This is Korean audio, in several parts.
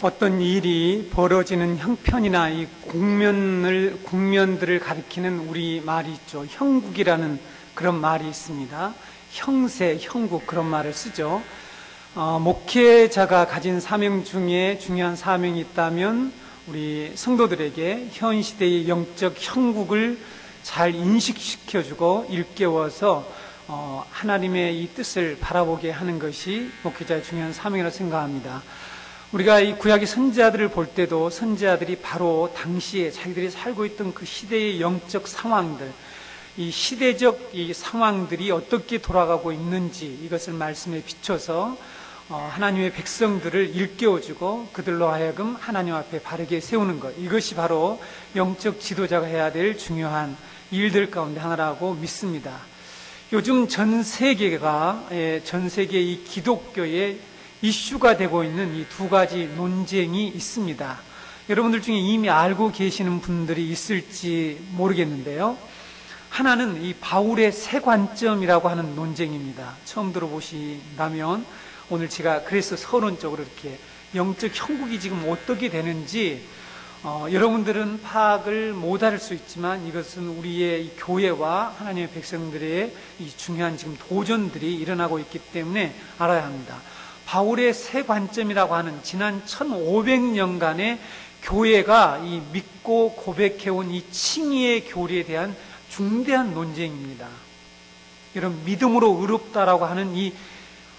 어떤 일이 벌어지는 형편이나 이 국면들을 가리키는 우리 말이 있죠. 형국이라는 그런 말이 있습니다. 형세, 형국 그런 말을 쓰죠. 목회자가 가진 사명 중에 중요한 사명이 있다면 우리 성도들에게 현 시대의 영적 형국을 잘 인식시켜주고 일깨워서 하나님의 이 뜻을 바라보게 하는 것이 목회자의 중요한 사명이라고 생각합니다. 우리가 이 구약의 선지자들을 볼 때도 선지자들이 바로 당시에 자기들이 살고 있던 그 시대의 영적 상황들, 이 시대적 이 상황들이 어떻게 돌아가고 있는지 이것을 말씀에 비춰서 하나님의 백성들을 일깨워주고 그들로 하여금 하나님 앞에 바르게 세우는 것, 이것이 바로 영적 지도자가 해야 될 중요한 일들 가운데 하나라고 믿습니다. 요즘 전 세계 이 기독교의 이슈가 되고 있는 이 두 가지 논쟁이 있습니다. 여러분들 중에 이미 알고 계시는 분들이 있을지 모르겠는데요. 하나는 이 바울의 새 관점이라고 하는 논쟁입니다. 처음 들어보신다면 오늘 제가 그래서 서론적으로 이렇게 영적 형국이 지금 어떻게 되는지 여러분들은 파악을 못할 수 있지만 이것은 우리의 이 교회와 하나님의 백성들의 이 중요한 지금 도전들이 일어나고 있기 때문에 알아야 합니다. 바울의 새 관점이라고 하는 지난 1500년간의 교회가 이 믿고 고백해온 이 칭의의 교리에 대한 중대한 논쟁입니다. 여러분, 믿음으로 의롭다라고 하는 이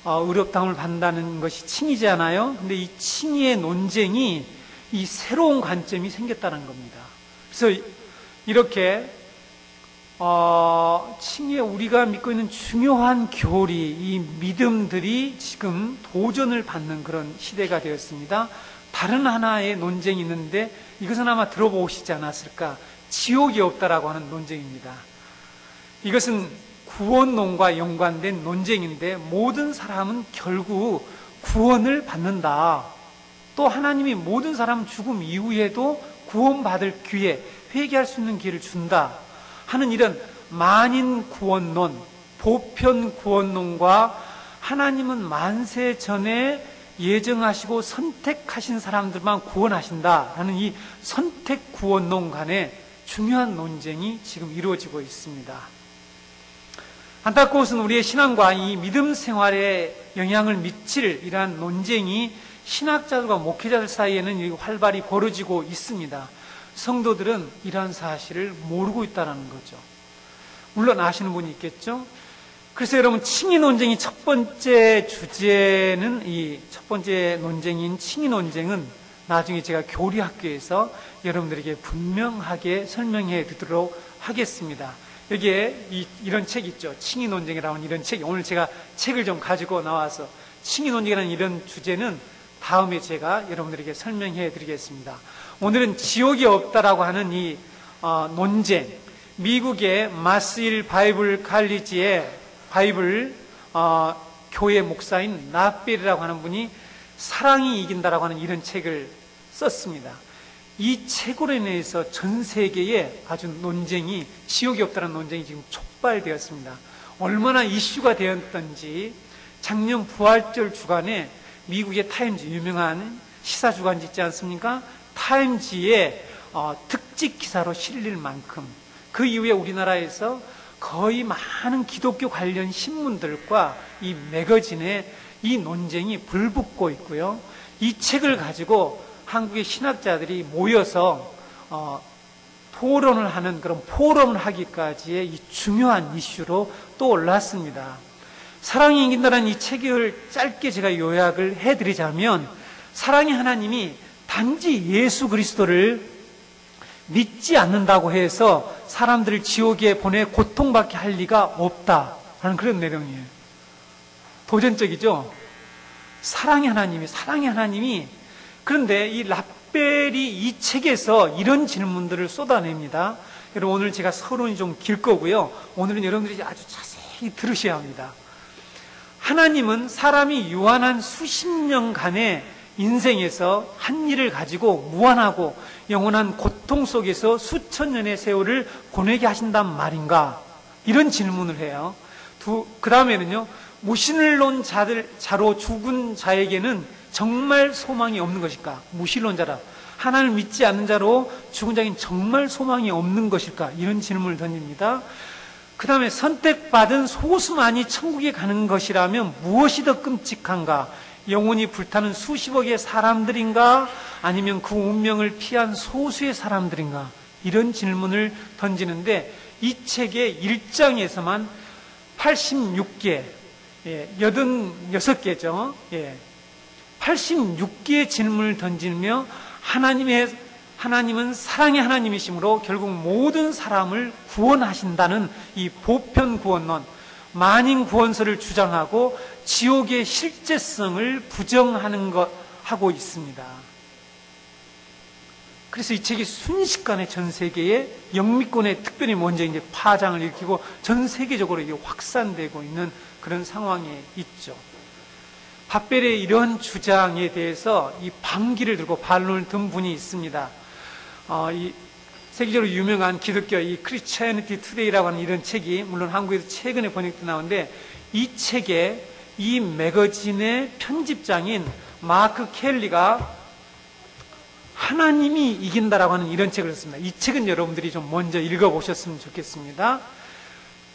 의롭다함을 받는다는 것이 칭의잖아요. 근데 이 칭의의 논쟁이 이 새로운 관점이 생겼다는 겁니다. 그래서 이렇게 칭의에 우리가 믿고 있는 중요한 교리, 이 믿음들이 지금 도전을 받는 그런 시대가 되었습니다. 다른 하나의 논쟁이 있는데 이것은 아마 들어보시지 않았을까? 지옥이 없다라고 하는 논쟁입니다. 이것은 구원론과 연관된 논쟁인데 모든 사람은 결국 구원을 받는다. 또 하나님이 모든 사람 죽음 이후에도 구원받을 기회, 회개할 수 있는 기회를 준다 하는 이런 만인 구원론, 보편 구원론과 하나님은 만세 전에 예정하시고 선택하신 사람들만 구원하신다라는 이 선택 구원론 간의 중요한 논쟁이 지금 이루어지고 있습니다. 안타까운 것은 우리의 신앙과 이 믿음 생활에 영향을 미칠 이러한 논쟁이 신학자들과 목회자들 사이에는 활발히 벌어지고 있습니다. 성도들은 이러한 사실을 모르고 있다는 거죠. 물론 아시는 분이 있겠죠. 그래서 여러분, 칭의 논쟁이 첫 번째 주제는 이 첫 번째 논쟁인 칭의 논쟁은 나중에 제가 교리학교에서 여러분들에게 분명하게 설명해 드리도록 하겠습니다. 여기에 이런 책 있죠. 칭의 논쟁이라는 이런 책이, 오늘 제가 책을 좀 가지고 나와서 칭의 논쟁이라는 이런 주제는 다음에 제가 여러분들에게 설명해 드리겠습니다. 오늘은 지옥이 없다라고 하는 이 논쟁, 미국의 마스힐 바이블 칼리지의 바이블 교회 목사인 나벨이라고 하는 분이 사랑이 이긴다라고 하는 이런 책을 썼습니다. 이 책으로 인해서 전 세계에 아주 논쟁이, 지옥이 없다는 논쟁이 지금 촉발되었습니다. 얼마나 이슈가 되었던지 작년 부활절 주간에 미국의 타임즈, 유명한 시사 주간지 있지 않습니까? 타임즈에 특집 기사로 실릴 만큼 그 이후에 우리나라에서 거의 많은 기독교 관련 신문들과 이 매거진에 이 논쟁이 불붙고 있고요. 이 책을 가지고 한국의 신학자들이 모여서 토론을 하는 그런 포럼을 하기까지의 이 중요한 이슈로 또 올랐습니다. 사랑이 이긴다는 이 책을 짧게 제가 요약을 해드리자면, 사랑의 하나님이 단지 예수 그리스도를 믿지 않는다고 해서 사람들을 지옥에 보내 고통받게 할 리가 없다 하는 그런 내용이에요. 도전적이죠? 사랑의 하나님이 그런데 이 라벨이 이 책에서 이런 질문들을 쏟아냅니다. 여러분, 오늘 제가 서론이 좀 길 거고요. 오늘은 여러분들이 아주 자세히 들으셔야 합니다. 하나님은 사람이 유한한 수십 년간의 인생에서 한 일을 가지고 무한하고 영원한 고통 속에서 수천 년의 세월을 보내게 하신단 말인가? 이런 질문을 해요. 그 다음에는요, 무신을 논 자로 죽은 자에게는 정말 소망이 없는 것일까? 무신론자라. 하나님을 믿지 않는 자로 죽은 자에게는 정말 소망이 없는 것일까? 이런 질문을 던집니다. 그 다음에 선택받은 소수만이 천국에 가는 것이라면 무엇이 더 끔찍한가? 영혼이 불타는 수십억의 사람들인가? 아니면 그 운명을 피한 소수의 사람들인가? 이런 질문을 던지는데 이 책의 1장에서만 86개, 86개죠. 86개의 질문을 던지며 하나님은 사랑의 하나님이시므로 결국 모든 사람을 구원하신다는 이 보편 구원론, 만인 구원설을 주장하고 지옥의 실제성을 부정하는 것 하고 있습니다. 그래서 이 책이 순식간에 전 세계에 영미권에 특별히 먼저 이제 파장을 일으키고 전 세계적으로 이게 확산되고 있는 그런 상황에 있죠. 밥벨의 이런 주장에 대해서 이 반기를 들고 반론을 든 분이 있습니다. 이 세계적으로 유명한 기독교 이 크리스천니티 투데이라고 하는 이런 책이 물론 한국에서 최근에 번역돼 나오는데 이 책에 이 매거진의 편집장인 마크 켈리가 하나님이 이긴다라고 하는 이런 책을 썼습니다. 이 책은 여러분들이 좀 먼저 읽어보셨으면 좋겠습니다.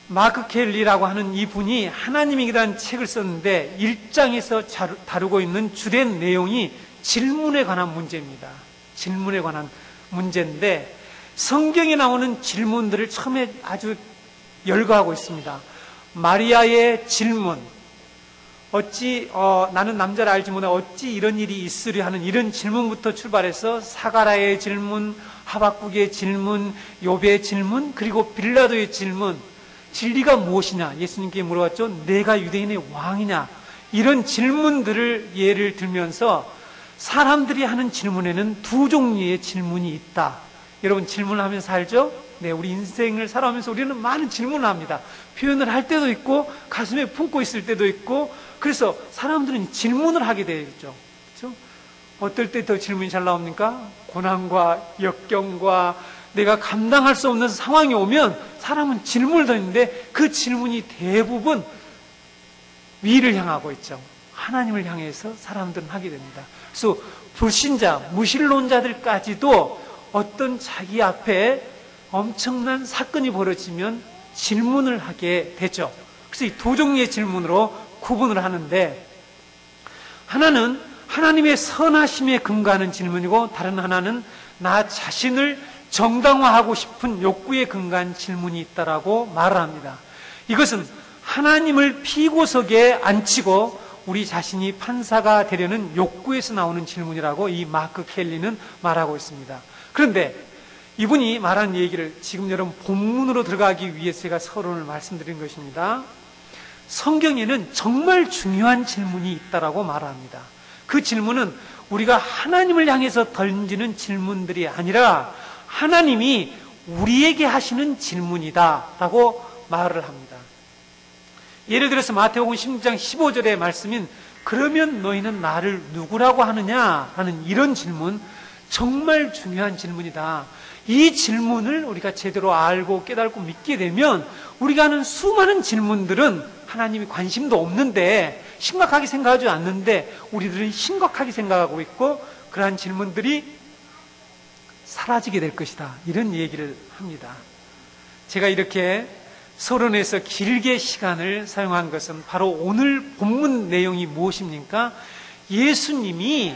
마크 켈리라고 하는 이분이 하나님이 이긴다는 책을 썼는데 1장에서 다루고 있는 주된 내용이 질문에 관한 문제입니다. 질문에 관한 문제인데 성경에 나오는 질문들을 처음에 아주 열거하고 있습니다. 마리아의 질문, 어찌 나는 남자를 알지 못해 어찌 이런 일이 있으려 하는 이런 질문부터 출발해서 사가라의 질문, 하박국의 질문, 욥의 질문, 그리고 빌라도의 질문, 진리가 무엇이냐? 예수님께 물어봤죠. 내가 유대인의 왕이냐? 이런 질문들을 예를 들면서 사람들이 하는 질문에는 두 종류의 질문이 있다. 여러분 질문을 하면서 살죠? 네, 우리 인생을 살아오면서 우리는 많은 질문을 합니다. 표현을 할 때도 있고 가슴에 품고 있을 때도 있고 그래서 사람들은 질문을 하게 되죠. 그렇죠? 어떨 때 더 질문이 잘 나옵니까? 고난과 역경과 내가 감당할 수 없는 상황이 오면 사람은 질문을 던지는데 그 질문이 대부분 위를 향하고 있죠. 하나님을 향해서 사람들은 하게 됩니다. 그래서 불신자, 무신론자들까지도 어떤 자기 앞에 엄청난 사건이 벌어지면 질문을 하게 되죠. 그래서 이 두 종류의 질문으로 구분을 하는데 하나는 하나님의 선하심에 근거하는 질문이고 다른 하나는 나 자신을 정당화하고 싶은 욕구에 근거한 질문이 있다라고 말을 합니다. 이것은 하나님을 피고석에 앉히고 우리 자신이 판사가 되려는 욕구에서 나오는 질문이라고 이 마크 켈리는 말하고 있습니다. 그런데 이분이 말한 얘기를 지금 여러분 본문으로 들어가기 위해서 제가 서론을 말씀드린 것입니다. 성경에는 정말 중요한 질문이 있다라고 말합니다. 그 질문은 우리가 하나님을 향해서 던지는 질문들이 아니라 하나님이 우리에게 하시는 질문이다라고 말을 합니다. 예를 들어서 마태복음 16장 15절의 말씀인 그러면 너희는 나를 누구라고 하느냐라는 이런 질문 정말 중요한 질문이다. 이 질문을 우리가 제대로 알고 깨닫고 믿게 되면 우리가 하는 수많은 질문들은 하나님이 관심도 없는데 심각하게 생각하지 않는데 우리들은 심각하게 생각하고 있고 그러한 질문들이 사라지게 될 것이다. 이런 얘기를 합니다. 제가 이렇게 서론에서 길게 시간을 사용한 것은 바로 오늘 본문 내용이 무엇입니까? 예수님이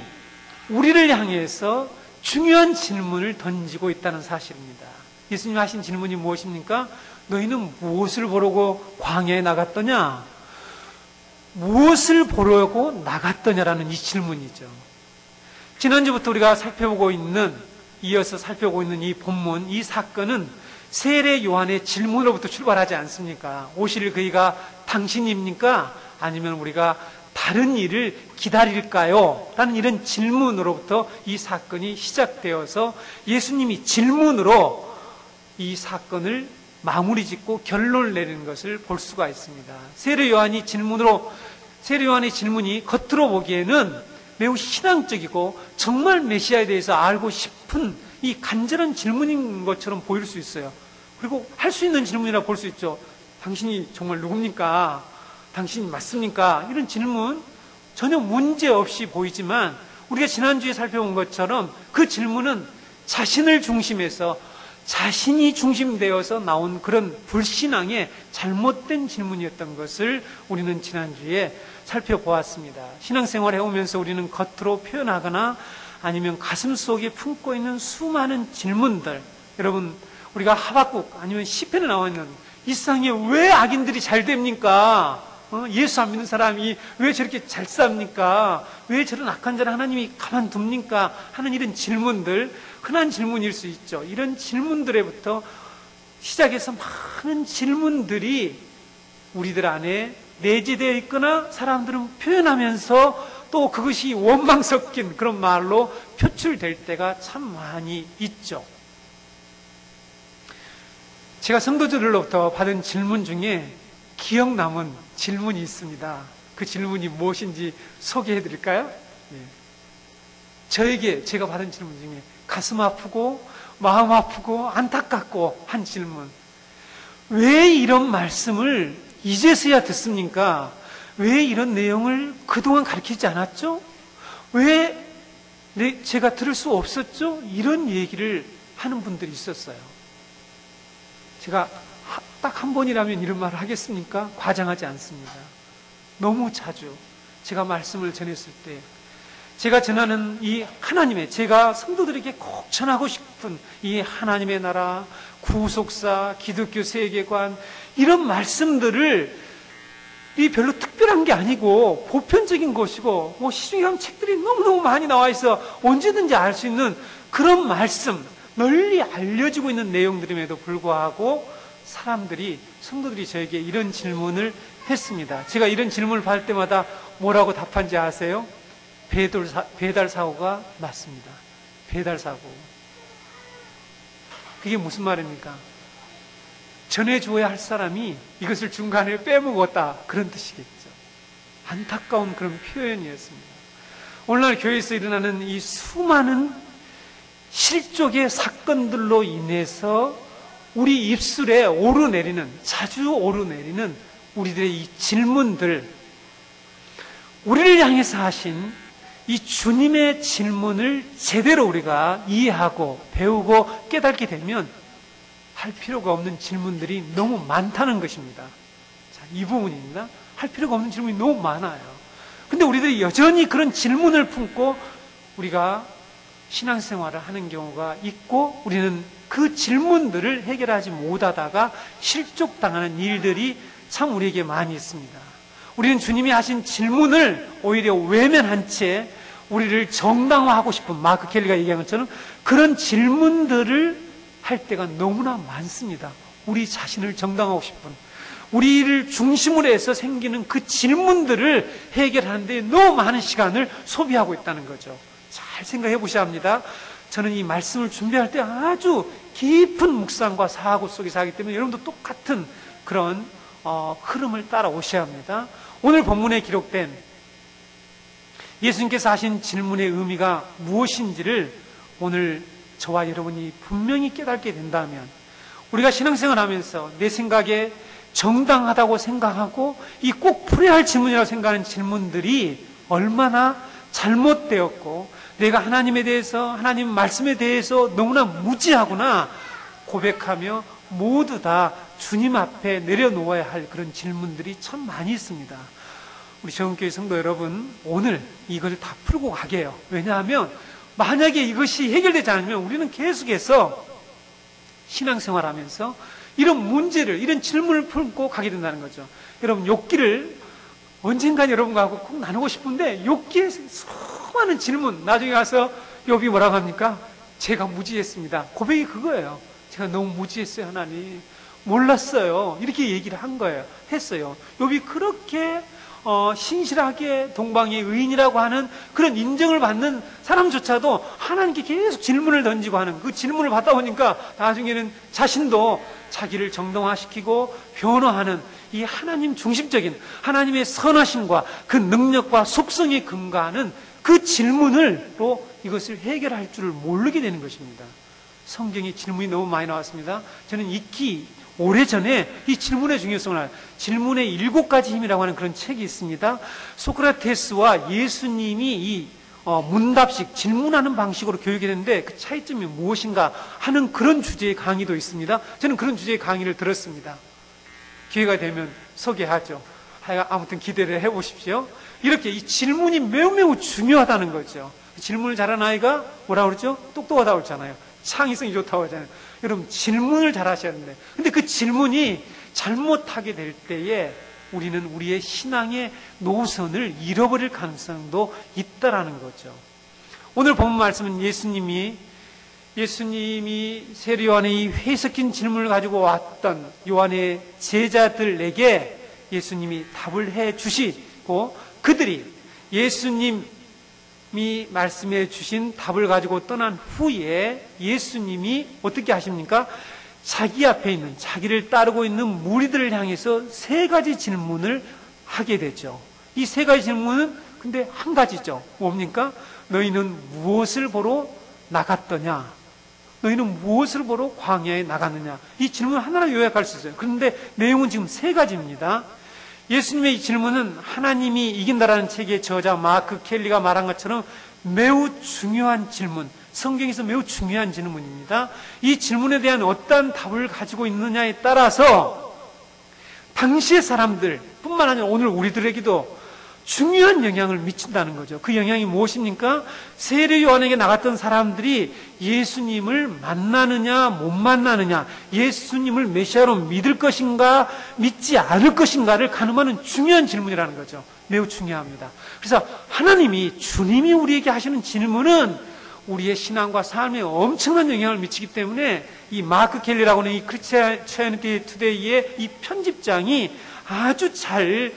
우리를 향해서 중요한 질문을 던지고 있다는 사실입니다. 예수님이 하신 질문이 무엇입니까? 너희는 무엇을 보려고 광야에 나갔더냐? 무엇을 보려고 나갔더냐라는 이 질문이죠. 지난주부터 우리가 이어서 살펴보고 있는 이 본문, 이 사건은 세례 요한의 질문으로부터 출발하지 않습니까? 오실 그이가 당신입니까? 아니면 우리가 다른 일을 기다릴까요? 라는 이런 질문으로부터 이 사건이 시작되어서 예수님이 질문으로 이 사건을 마무리 짓고 결론을 내리는 것을 볼 수가 있습니다. 세례 요한의 질문이 겉으로 보기에는 매우 신앙적이고 정말 메시아에 대해서 알고 싶은 이 간절한 질문인 것처럼 보일 수 있어요. 그리고 할 수 있는 질문이라 볼 수 있죠. 당신이 정말 누굽니까? 당신이 맞습니까? 이런 질문 전혀 문제 없이 보이지만 우리가 지난주에 살펴본 것처럼 그 질문은 자신을 중심에서 자신이 중심되어서 나온 그런 불신앙의 잘못된 질문이었던 것을 우리는 지난주에 살펴보았습니다. 신앙생활을 해오면서 우리는 겉으로 표현하거나 아니면 가슴 속에 품고 있는 수많은 질문들, 여러분 우리가 하박국 아니면 시편에 나와 있는 이 세상에 왜 악인들이 잘 됩니까? 예수 안 믿는 사람이 왜 저렇게 잘 삽니까? 왜 저런 악한 자를 하나님이 가만둡니까? 하는 이런 질문들, 흔한 질문일 수 있죠. 이런 질문들에부터 시작해서 많은 질문들이 우리들 안에 내재되어 있거나 사람들은 표현하면서 또 그것이 원망 섞인 그런 말로 표출될 때가 참 많이 있죠. 제가 성도들로부터 받은 질문 중에 기억 남은 질문이 있습니다. 그 질문이 무엇인지 소개해 드릴까요? 네. 저에게 제가 받은 질문 중에 가슴 아프고 마음 아프고 안타깝고 한 질문. 왜 이런 말씀을 이제서야 듣습니까? 왜 이런 내용을 그동안 가르치지 않았죠? 왜 제가 들을 수 없었죠? 이런 얘기를 하는 분들이 있었어요. 제가 딱 한 번이라면 이런 말을 하겠습니까? 과장하지 않습니다. 너무 자주 제가 말씀을 전했을 때 제가 전하는 이 하나님의, 제가 성도들에게 꼭 전하고 싶은 이 하나님의 나라, 구속사, 기독교 세계관, 이런 말씀들을 이 별로 특별한 게 아니고 보편적인 것이고 시중에 가면 책들이 너무너무 많이 나와 있어 언제든지 알 수 있는 그런 말씀, 널리 알려지고 있는 내용들임에도 불구하고 사람들이, 성도들이 저에게 이런 질문을 했습니다. 제가 이런 질문을 받을 때마다 뭐라고 답한지 아세요? 배달 사고가 맞습니다. 배달 사고. 그게 무슨 말입니까? 전해줘야 할 사람이 이것을 중간에 빼먹었다, 그런 뜻이겠죠. 안타까운 그런 표현이었습니다. 오늘날 교회에서 일어나는 이 수많은 실족의 사건들로 인해서 우리 입술에 오르내리는, 자주 오르내리는 우리들의 이 질문들, 우리를 향해서 하신 이 주님의 질문을 제대로 우리가 이해하고 배우고 깨닫게 되면 할 필요가 없는 질문들이 너무 많다는 것입니다. 자, 이 부분입니다. 할 필요가 없는 질문이 너무 많아요. 근데 우리들이 여전히 그런 질문을 품고 우리가 신앙생활을 하는 경우가 있고, 우리는 그 질문들을 해결하지 못하다가 실족당하는 일들이 참 우리에게 많이 있습니다. 우리는 주님이 하신 질문을 오히려 외면한 채 우리를 정당화하고 싶은, 마크 켈리가 얘기한 것처럼 그런 질문들을 할 때가 너무나 많습니다. 우리 자신을 정당화하고 싶은, 우리를 중심으로 해서 생기는 그 질문들을 해결하는 데 너무 많은 시간을 소비하고 있다는 거죠. 잘 생각해 보셔야 합니다. 저는 이 말씀을 준비할 때 아주 깊은 묵상과 사고 속에서 하기 때문에 여러분도 똑같은 그런 흐름을 따라오셔야 합니다. 오늘 본문에 기록된 예수님께서 하신 질문의 의미가 무엇인지를 오늘 저와 여러분이 분명히 깨닫게 된다면, 우리가 신앙생활 하면서 내 생각에 정당하다고 생각하고 이 꼭 풀어야 할 질문이라고 생각하는 질문들이 얼마나 잘못되었고 내가 하나님에 대해서, 하나님 말씀에 대해서 너무나 무지하구나 고백하며 모두 다 주님 앞에 내려놓아야 할 그런 질문들이 참 많이 있습니다. 우리 정은교회 성도 여러분, 오늘 이걸 다 풀고 가게요. 왜냐하면 만약에 이것이 해결되지 않으면 우리는 계속해서 신앙생활하면서 이런 문제를, 이런 질문을 풀고 가게 된다는 거죠. 여러분, 욥기를 언젠가 여러분과 꼭 나누고 싶은데 욥기의 수많은 질문, 나중에 가서 욥이 뭐라고 합니까? 제가 무지했습니다. 고백이 그거예요. 제가 너무 무지했어요. 하나님 몰랐어요. 이렇게 얘기를 한 거예요. 했어요. 욥이 그렇게 신실하게 동방의 의인이라고 하는 그런 인정을 받는 사람조차도 하나님께 계속 질문을 던지고 하는, 그 질문을 받다 보니까 나중에는 자신도 자기를 정당화시키고 변화하는 이 하나님 중심적인 하나님의 선하심과 그 능력과 속성에 근거하는 그 질문으로 이것을 해결할 줄을 모르게 되는 것입니다. 성경에 질문이 너무 많이 나왔습니다. 저는 익히 오래전에 이 질문의 중요성을 알아요. 질문의 7가지 힘이라고 하는 그런 책이 있습니다. 소크라테스와 예수님이 이 문답식, 질문하는 방식으로 교육이 되는데 그 차이점이 무엇인가 하는 그런 주제의 강의도 있습니다. 저는 그런 주제의 강의를 들었습니다. 기회가 되면 소개하죠. 아무튼 기대를 해보십시오. 이렇게 이 질문이 매우 중요하다는 거죠. 질문을 잘하는 아이가 뭐라고 그러죠? 똑똑하다고 그러잖아요. 창의성이 좋다고 하잖아요. 여러분, 질문을 잘 하셔야 되는데, 근데 그 질문이 잘못하게 될 때에 우리는 우리의 신앙의 노선을 잃어버릴 가능성도 있다라는 거죠. 오늘 본 말씀은 예수님이 세례 요한의 이 회석긴 질문을 가지고 왔던 요한의 제자들에게 예수님이 답을 해 주시고, 그들이 예수님이 말씀해 주신 답을 가지고 떠난 후에 예수님이 어떻게 하십니까? 자기 앞에 있는, 자기를 따르고 있는 무리들을 향해서 3가지 질문을 하게 되죠. 이 3가지 질문은 근데 한 가지죠. 뭡니까? 너희는 무엇을 보러 나갔더냐? 너희는 무엇을 보러 광야에 나갔느냐? 이 질문 하나로 요약할 수 있어요. 그런데 내용은 지금 3가지입니다. 예수님의 이 질문은 하나님이 이긴다라는 책의 저자 마크 켈리가 말한 것처럼 매우 중요한 질문, 성경에서 매우 중요한 질문입니다. 이 질문에 대한 어떠한 답을 가지고 있느냐에 따라서 당시의 사람들 뿐만 아니라 오늘 우리들에게도 중요한 영향을 미친다는 거죠. 그 영향이 무엇입니까? 세례 요한에게 나갔던 사람들이 예수님을 만나느냐 못 만나느냐, 예수님을 메시아로 믿을 것인가 믿지 않을 것인가를 가늠하는 중요한 질문이라는 거죠. 매우 중요합니다. 그래서 하나님이, 주님이 우리에게 하시는 질문은 우리의 신앙과 삶에 엄청난 영향을 미치기 때문에 이 마크 켈리라고 하는 이 크리스티애니티 투데이의 이 편집장이 아주 잘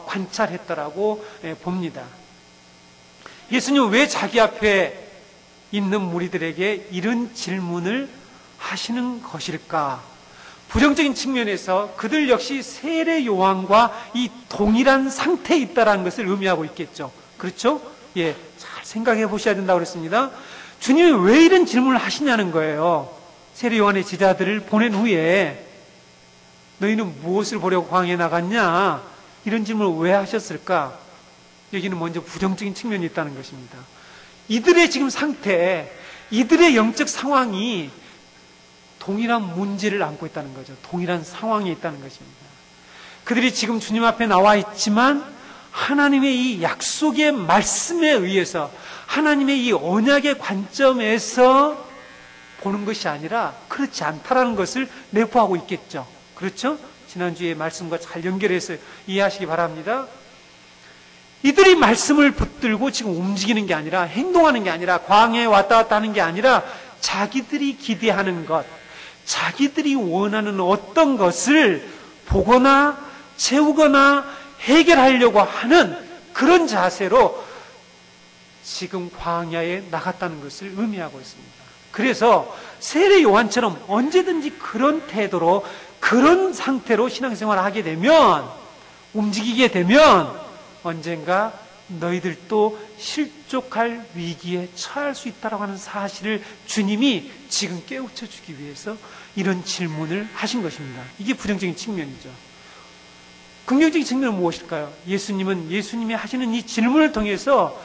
관찰했다라고 봅니다. 예수님은 왜 자기 앞에 있는 무리들에게 이런 질문을 하시는 것일까? 부정적인 측면에서 그들 역시 세례 요한과 이 동일한 상태에 있다는 것을 의미하고 있겠죠. 그렇죠? 예, 잘 생각해 보셔야 된다고 그랬습니다. 주님이 왜 이런 질문을 하시냐는 거예요. 세례 요한의 제자들을 보낸 후에 너희는 무엇을 보려고 광야에 나갔냐? 이런 질문을 왜 하셨을까? 여기는 먼저 부정적인 측면이 있다는 것입니다. 이들의 지금 상태, 이들의 영적 상황이 동일한 문제를 안고 있다는 거죠. 동일한 상황에 있다는 것입니다. 그들이 지금 주님 앞에 나와 있지만 하나님의 이 약속의 말씀에 의해서, 하나님의 이 언약의 관점에서 보는 것이 아니라 그렇지 않다라는 것을 내포하고 있겠죠. 그렇죠? 지난주에 말씀과 잘 연결해서 이해하시기 바랍니다. 이들이 말씀을 붙들고 지금 움직이는 게 아니라, 행동하는 게 아니라, 광야에 왔다 갔다 하는 게 아니라 자기들이 기대하는 것, 자기들이 원하는 어떤 것을 보거나 채우거나 해결하려고 하는 그런 자세로 지금 광야에 나갔다는 것을 의미하고 있습니다. 그래서 세례 요한처럼 언제든지 그런 태도로, 그런 상태로 신앙생활을 하게 되면, 움직이게 되면 언젠가 너희들도 실족할 위기에 처할 수 있다고 하는 사실을 주님이 지금 깨우쳐 주기 위해서 이런 질문을 하신 것입니다. 이게 부정적인 측면이죠. 긍정적인 측면은 무엇일까요? 예수님이 하시는 이 질문을 통해서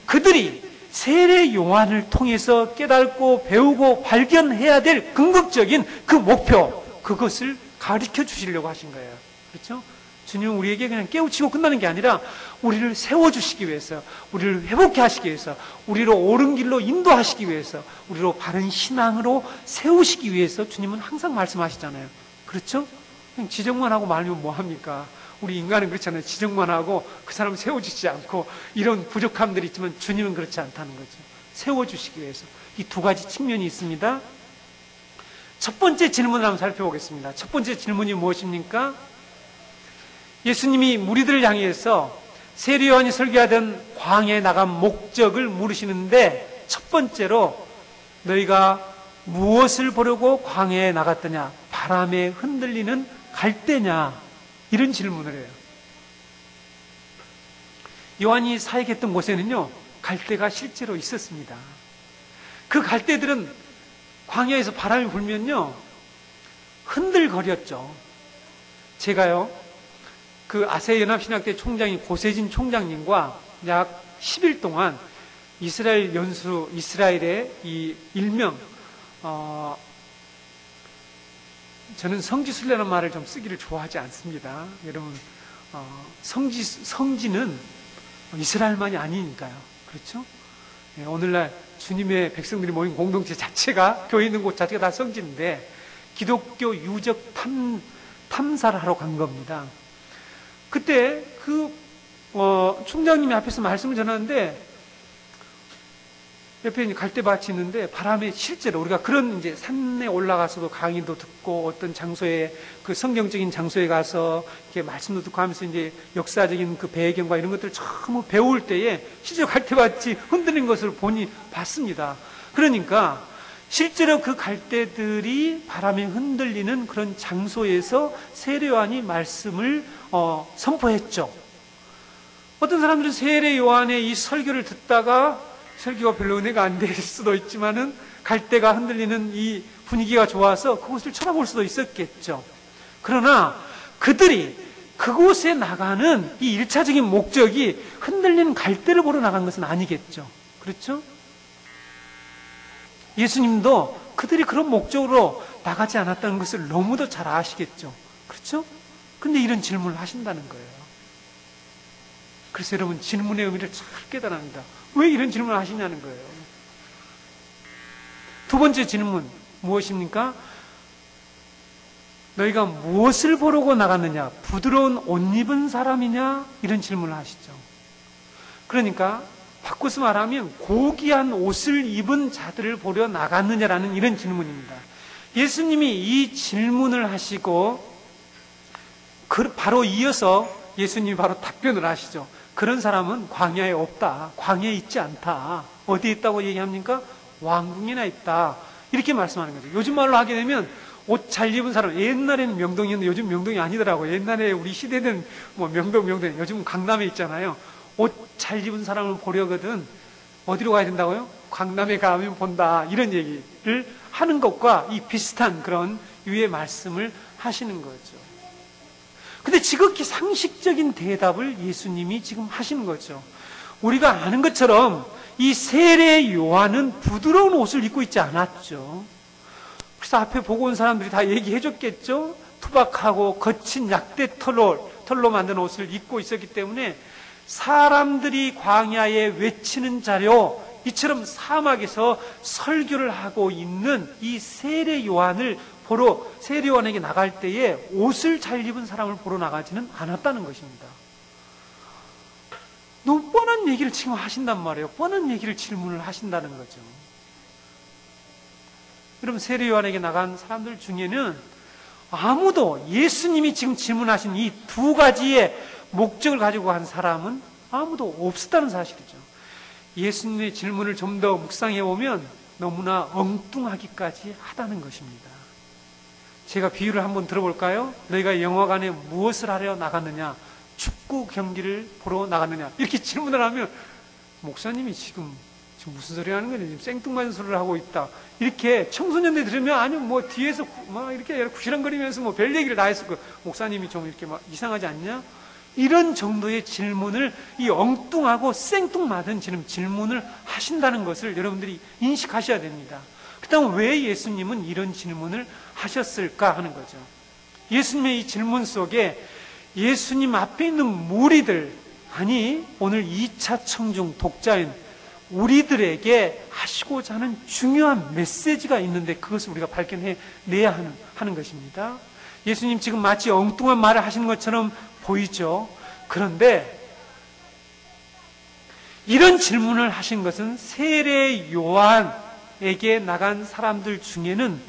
그들이 세례 요한을 통해서 깨닫고 배우고 발견해야 될 궁극적인 그 목표, 그것을 가르쳐 주시려고 하신 거예요. 그렇죠? 주님은 우리에게 그냥 깨우치고 끝나는 게 아니라 우리를 세워주시기 위해서, 우리를 회복해 하시기 위해서, 우리로 옳은 길로 인도하시기 위해서, 우리로 바른 신앙으로 세우시기 위해서 주님은 항상 말씀하시잖아요. 그렇죠? 그냥 지적만 하고 말면 뭐합니까? 우리 인간은 그렇잖아요. 지적만 하고 그 사람 세워주지 않고 이런 부족함들이 있지만 주님은 그렇지 않다는 거죠. 세워주시기 위해서. 이 2가지 측면이 있습니다. 첫 번째 질문을 한번 살펴보겠습니다. 첫 번째 질문이 무엇입니까? 예수님이 무리들을 향해서 세례 요한이 설교하던 광야에 나간 목적을 물으시는데, 첫 번째로 너희가 무엇을 보려고 광야에 나갔더냐? 바람에 흔들리는 갈대냐? 이런 질문을 해요. 요한이 사역했던 곳에는요, 갈대가 실제로 있었습니다. 그 갈대들은 광야에서 바람이 불면요, 흔들거렸죠. 제가요, 그 아세아연합신학대 총장인 고세진 총장님과 약 10일 동안 이스라엘 연수, 이스라엘의 이 일명, 저는 성지순례라는 말을 좀 쓰기를 좋아하지 않습니다. 여러분, 성지는 이스라엘만이 아니니까요. 그렇죠? 예, 오늘날 주님의 백성들이 모인 공동체 자체가, 교회 있는 곳 자체가 다 성지인데, 기독교 유적 탐사를 하러 간 겁니다. 그때 총장님이 앞에서 말씀을 전하는데, 옆에 갈대밭이 있는데 바람에 실제로 우리가 그런 이제 산에 올라가서도 강의도 듣고 어떤 장소에 그 성경적인 장소에 가서 이렇게 말씀도 듣고 하면서 이제 역사적인 그 배경과 이런 것들을 처음 배울 때에 실제로 갈대밭이 흔들리는 것을 봤습니다. 그러니까 실제로 그 갈대들이 바람에 흔들리는 그런 장소에서 세례 요한이 말씀을 선포했죠. 어떤 사람들은 세례 요한의 이 설교를 듣다가 설교가 별로 은혜가 안 될 수도 있지만은 갈대가 흔들리는 이 분위기가 좋아서 그곳을 쳐다볼 수도 있었겠죠. 그러나 그들이 그곳에 나가는 이 1차적인 목적이 흔들리는 갈대를 보러 나간 것은 아니겠죠. 그렇죠? 예수님도 그들이 그런 목적으로 나가지 않았다는 것을 너무도 잘 아시겠죠. 그렇죠? 근데 이런 질문을 하신다는 거예요. 그래서 여러분, 질문의 의미를 잘 깨달아야 합니다. 왜 이런 질문을 하시냐는 거예요. 두 번째 질문 무엇입니까? 너희가 무엇을 보려고 나갔느냐? 부드러운 옷 입은 사람이냐? 이런 질문을 하시죠. 그러니까 바꿔서 말하면 고귀한 옷을 입은 자들을 보려 나갔느냐라는 이런 질문입니다. 예수님이 이 질문을 하시고 바로 이어서 예수님이 바로 답변을 하시죠. 그런 사람은 광야에 없다. 광야에 있지 않다. 어디에 있다고 얘기합니까? 왕궁에나 있다. 이렇게 말씀하는 거죠. 요즘 말로 하게 되면 옷 잘 입은 사람, 옛날에는 명동이었는데 요즘 명동이 아니더라고요. 옛날에 우리 시대는 뭐 명동, 요즘은 강남에 있잖아요. 옷 잘 입은 사람을 보려거든 어디로 가야 된다고요? 강남에 가면 본다. 이런 얘기를 하는 것과 이 비슷한 그런 유의 말씀을 하시는 거죠. 근데 지극히 상식적인 대답을 예수님이 지금 하시는 거죠. 우리가 아는 것처럼 이 세례 요한은 부드러운 옷을 입고 있지 않았죠. 그래서 앞에 보고 온 사람들이 다 얘기해 줬겠죠. 투박하고 거친 약대 털로 만든 옷을 입고 있었기 때문에 사람들이 광야에 외치는 자료, 이처럼 사막에서 설교를 하고 있는 이 세례 요한을 보러, 세례 요한에게 나갈 때에 옷을 잘 입은 사람을 보러 나가지는 않았다는 것입니다. 너무 뻔한 얘기를 지금 하신단 말이에요. 뻔한 얘기를 질문을 하신다는 거죠. 여러분, 세례 요한에게 나간 사람들 중에는 아무도 예수님이 지금 질문하신 이 두 가지의 목적을 가지고 간 사람은 아무도 없었다는 사실이죠. 예수님의 질문을 좀 더 묵상해 보면 너무나 엉뚱하기까지 하다는 것입니다. 제가 비유를 한번 들어볼까요? 너희가 영화관에 무엇을 하려 나갔느냐? 축구 경기를 보러 나갔느냐? 이렇게 질문을 하면 목사님이 지금 무슨 소리 하는 거냐? 지금 생뚱맞은 소리를 하고 있다. 이렇게 청소년들 들으면 아니 뭐 뒤에서 막 이렇게 구시렁거리면서 뭐 별 얘기를 다 했을 거. 목사님이 좀 이렇게 막 이상하지 않냐? 이런 정도의 질문을, 이 엉뚱하고 생뚱맞은 질문을 하신다는 것을 여러분들이 인식하셔야 됩니다. 그렇다면 왜 예수님은 이런 질문을 하셨을까 하는 거죠. 예수님의 이 질문 속에 예수님 앞에 있는 무리들, 아니 오늘 2차 청중 독자인 우리들에게 하시고자 하는 중요한 메시지가 있는데 그것을 우리가 발견해내야 하는 것입니다. 예수님 지금 마치 엉뚱한 말을 하시는 것처럼 보이죠. 그런데 이런 질문을 하신 것은 세례 요한에게 나간 사람들 중에는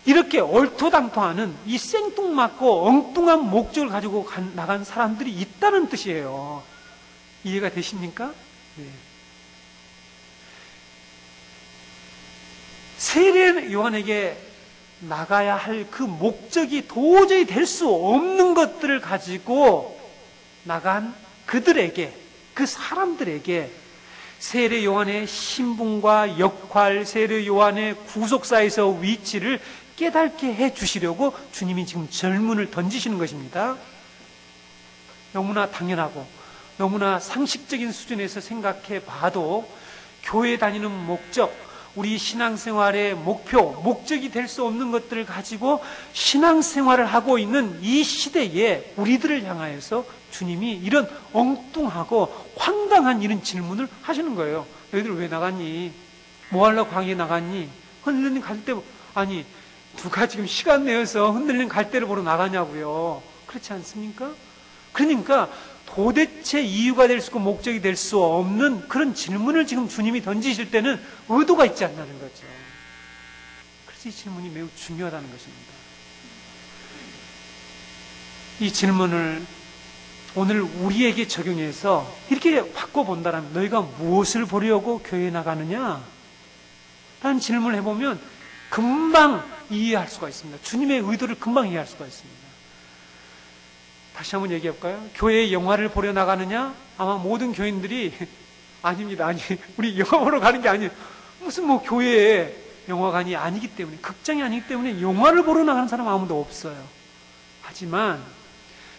이렇게 얼토당토하는 이 생뚱맞고 엉뚱한 목적을 가지고 나간 사람들이 있다는 뜻이에요. 이해가 되십니까? 네. 세례 요한에게 나가야 할 그 목적이 도저히 될 수 없는 것들을 가지고 나간 그들에게, 그 사람들에게 세례 요한의 신분과 역할, 세례 요한의 구속사에서 위치를 깨닫게 해 주시려고 주님이 지금 질문을 던지시는 것입니다. 너무나 당연하고 너무나 상식적인 수준에서 생각해 봐도 교회 다니는 목적, 우리 신앙생활의 목표, 목적이 될 수 없는 것들을 가지고 신앙생활을 하고 있는 이 시대에 우리들을 향하여서 주님이 이런 엉뚱하고 황당한 이런 질문을 하시는 거예요. 너희들 왜 나갔니? 뭐 하려고 광야에 나갔니? 흔들린 갈대, 아니 누가 지금 시간 내어서 흔들린 갈대를 보러 나가냐고요. 그렇지 않습니까? 그러니까 도대체 이유가 될 수 없고 목적이 될 수 없는 그런 질문을 지금 주님이 던지실 때는 의도가 있지 않다는 거죠. 그래서 이 질문이 매우 중요하다는 것입니다. 이 질문을 오늘 우리에게 적용해서 이렇게 바꿔본다면 너희가 무엇을 보려고 교회에 나가느냐? 라는 질문을 해보면 금방 이해할 수가 있습니다. 주님의 의도를 금방 이해할 수가 있습니다. 다시 한번 얘기해볼까요? 교회에 영화를 보러 나가느냐? 아마 모든 교인들이 아닙니다. 아니, 우리 영화 보러 가는 게 아니에요. 무슨 뭐 교회에 영화관이 아니기 때문에, 극장이 아니기 때문에 영화를 보러 나가는 사람 아무도 없어요. 하지만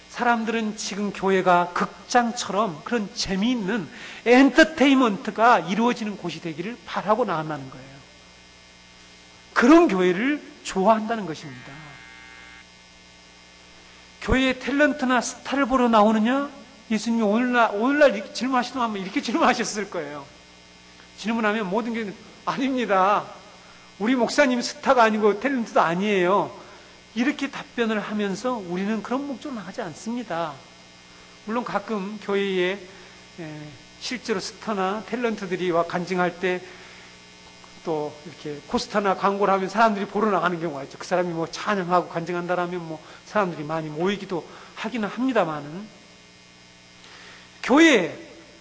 사람들은 지금 교회가 극장처럼 그런 재미있는 엔터테인먼트가 이루어지는 곳이 되기를 바라고 나간다는 거예요. 그런 교회를 좋아한다는 것입니다. 교회에 탤런트나 스타를 보러 나오느냐? 예수님이 오늘날 질문하시더만 이렇게 질문하셨을 거예요. 질문하면 모든 게 아닙니다. 우리 목사님 스타가 아니고 탤런트도 아니에요. 이렇게 답변을 하면서 우리는 그런 목적으로 나가지 않습니다. 물론 가끔 교회에 실제로 스타나 탤런트들이 와 간증할 때 또 이렇게 포스터나 광고를 하면 사람들이 보러 나가는 경우가 있죠. 그 사람이 뭐 찬양하고 간증한다라면 뭐 사람들이 많이 모이기도 하기는 합니다만은, 교회에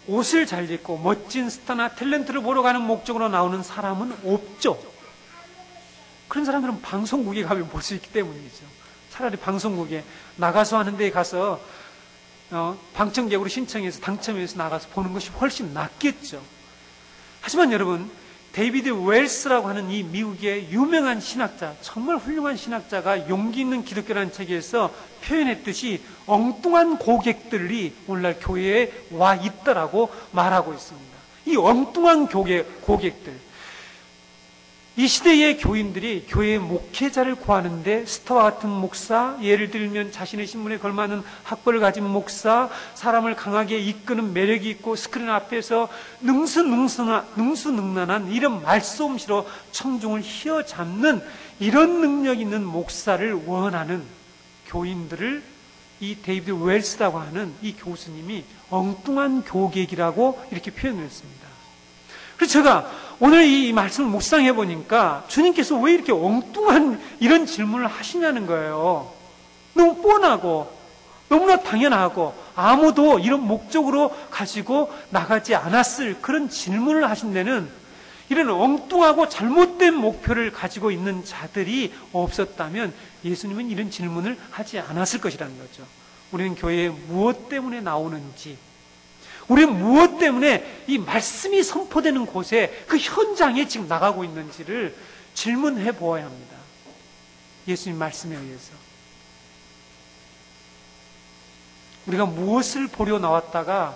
옷을 잘 입고 멋진 스타나 탤런트를 보러 가는 목적으로 나오는 사람은 없죠. 그런 사람들은 방송국에 가면 볼 수 있기 때문이죠. 차라리 방송국에 나가서 하는 데에 가서 방청객으로 신청해서 당첨해서 나가서 보는 것이 훨씬 낫겠죠. 하지만 여러분, 데이비드 웰스라고 하는 이 미국의 유명한 신학자, 정말 훌륭한 신학자가 용기 있는 기독교라는 책에서 표현했듯이 엉뚱한 고객들이 오늘날 교회에 와 있다라고 말하고 있습니다. 이 엉뚱한 고객들, 이 시대의 교인들이 교회의 목회자를 구하는데 스타와 같은 목사, 예를 들면 자신의 신분에 걸맞는 학벌을 가진 목사, 사람을 강하게 이끄는 매력이 있고 스크린 앞에서 능수능란한 이런 말솜씨로 청중을 휘어잡는 이런 능력 있는 목사를 원하는 교인들을 이 데이비드 웰스라고 하는 이 교수님이 엉뚱한 고객이라고 이렇게 표현을 했습니다. 그래서 제가 오늘 이 말씀을 묵상해 보니까 주님께서 왜 이렇게 엉뚱한 이런 질문을 하시냐는 거예요. 너무 뻔하고 너무나 당연하고 아무도 이런 목적으로 가지고 나가지 않았을 그런 질문을 하신 데는 이런 엉뚱하고 잘못된 목표를 가지고 있는 자들이 없었다면 예수님은 이런 질문을 하지 않았을 것이라는 거죠. 우리는 교회에 무엇 때문에 나오는지, 우리는 무엇 때문에 이 말씀이 선포되는 곳에 그 현장에 지금 나가고 있는지를 질문해 보아야 합니다. 예수님 말씀에 의해서. 우리가 무엇을 보려 나왔다가,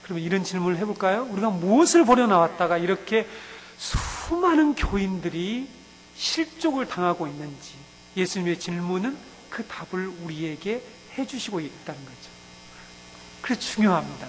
그러면 이런 질문을 해볼까요? 우리가 무엇을 보려 나왔다가 이렇게 수많은 교인들이 실족을 당하고 있는지, 예수님의 질문은 그 답을 우리에게 해주시고 있다는 거죠. 그래서 중요합니다.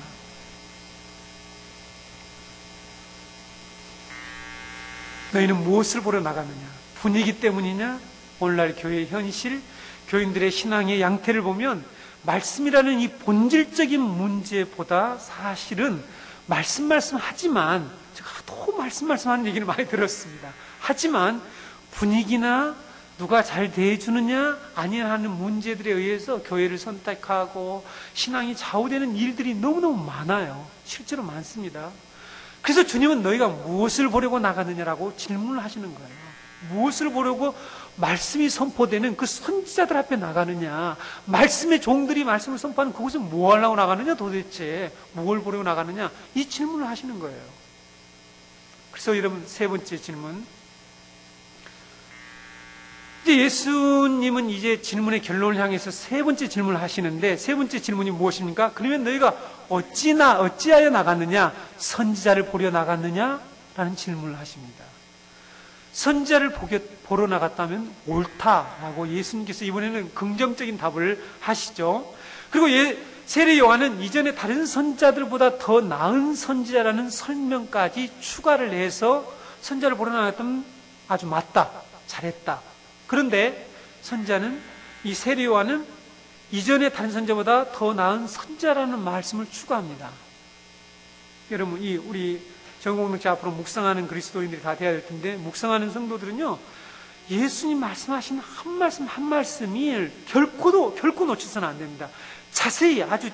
너희는 무엇을 보러 나가느냐? 분위기 때문이냐? 오늘날 교회의 현실, 교인들의 신앙의 양태를 보면 말씀이라는 이 본질적인 문제보다 사실은 말씀하지만, 제가 또 말씀하는 얘기를 많이 들었습니다. 하지만 분위기나 누가 잘 대해주느냐 아니냐 하는 문제들에 의해서 교회를 선택하고 신앙이 좌우되는 일들이 너무너무 많아요. 실제로 많습니다. 그래서 주님은 너희가 무엇을 보려고 나가느냐라고 질문을 하시는 거예요. 무엇을 보려고 말씀이 선포되는 그 선지자들 앞에 나가느냐, 말씀의 종들이 말씀을 선포하는 그곳은 뭐 하려고 나가느냐, 도대체 뭘 보려고 나가느냐, 이 질문을 하시는 거예요. 그래서 여러분, 세 번째 질문, 이제 예수님은 이제 질문의 결론을 향해서 세 번째 질문을 하시는데, 세 번째 질문이 무엇입니까? 그러면 너희가 어찌하여 나갔느냐? 선지자를 보려 나갔느냐? 라는 질문을 하십니다. 선지자를 보러 나갔다면 옳다라고 예수님께서 이번에는 긍정적인 답을 하시죠. 그리고 세례 요한은 이전에 다른 선지자들보다 더 나은 선지자라는 설명까지 추가를 해서 선지자를 보러 나갔다면 아주 맞다, 잘했다. 그런데 선지자는, 이 세례 요한은 이전에 다른 선지자보다 더 나은 선지자라는 말씀을 추가합니다. 여러분, 우리 전공동체 앞으로 묵상하는 그리스도인들이 다 돼야 될 텐데, 묵상하는 성도들은요, 예수님 말씀하신 한 말씀 한 말씀이 결코 놓쳐서는 안 됩니다. 자세히 아주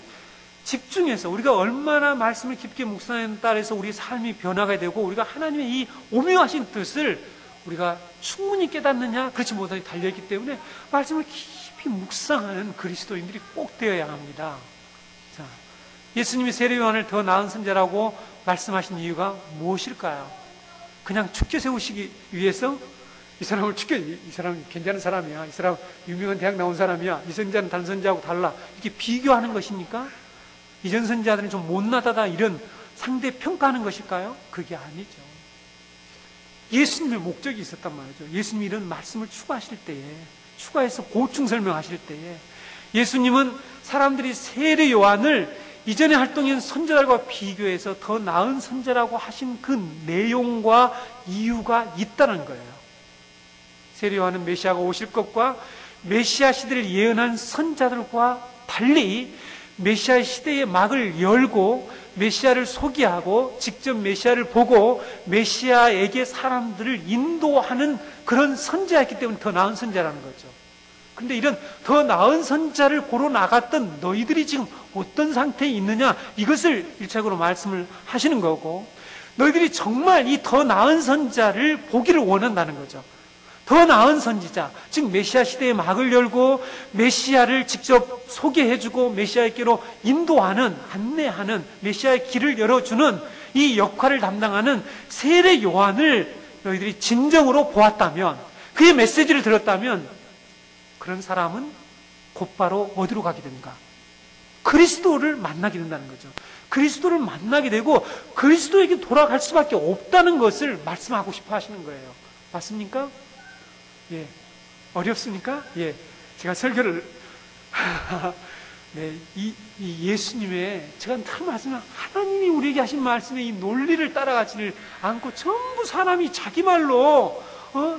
집중해서 우리가 얼마나 말씀을 깊게 묵상하는 따라서 우리 삶이 변화가 되고, 우리가 하나님의 이 오묘하신 뜻을 우리가 충분히 깨닫느냐, 그렇지 못하게 달려있기 때문에 말씀을 깊이 묵상하는 그리스도인들이 꼭 되어야 합니다. 자, 예수님이 세례 요한을 더 나은 선지자라고 말씀하신 이유가 무엇일까요? 그냥 축켜 세우시기 위해서 이 사람을 이 사람 괜찮은 사람이야, 이 사람 유명한 대학 나온 사람이야, 이 선지자는 다른 선지자하고 달라, 이렇게 비교하는 것입니까? 이전 선지자들은 좀 못나다다, 이런 상대 평가하는 것일까요? 그게 아니죠. 예수님의 목적이 있었단 말이죠. 예수님이 이런 말씀을 추가해서 보충 설명하실 때에 예수님은 사람들이 세례 요한을 이전에 활동한 선지자들과 비교해서 더 나은 선지자라고 하신 그 내용과 이유가 있다는 거예요. 세례 요한은 메시아가 오실 것과 메시아 시대를 예언한 선지자들과 달리 메시아 시대의 막을 열고 메시아를 소개하고 직접 메시아를 보고 메시아에게 사람들을 인도하는 그런 선지자였기 때문에 더 나은 선지자라는 거죠. 근데 이런 더 나은 선지자를 보러 나갔던 너희들이 지금 어떤 상태에 있느냐, 이것을 일차적으로 말씀을 하시는 거고, 너희들이 정말 이 더 나은 선지자를 보기를 원한다는 거죠. 더 나은 선지자, 즉 메시아 시대의 막을 열고 메시아를 직접 소개해주고 메시아에게로 인도하는, 안내하는, 메시아의 길을 열어주는 이 역할을 담당하는 세례 요한을 너희들이 진정으로 보았다면, 그의 메시지를 들었다면, 그런 사람은 곧바로 어디로 가게 됩니까? 그리스도를 만나게 된다는 거죠. 그리스도를 만나게 되고 그리스도에게 돌아갈 수밖에 없다는 것을 말씀하고 싶어 하시는 거예요. 맞습니까? 예. 어렵습니까? 예. 제가 설교를 네, 이 예수님의, 제가 늘 말씀을, 하나님이 우리에게 하신 말씀의 이 논리를 따라가지를 않고 전부 사람이 자기 말로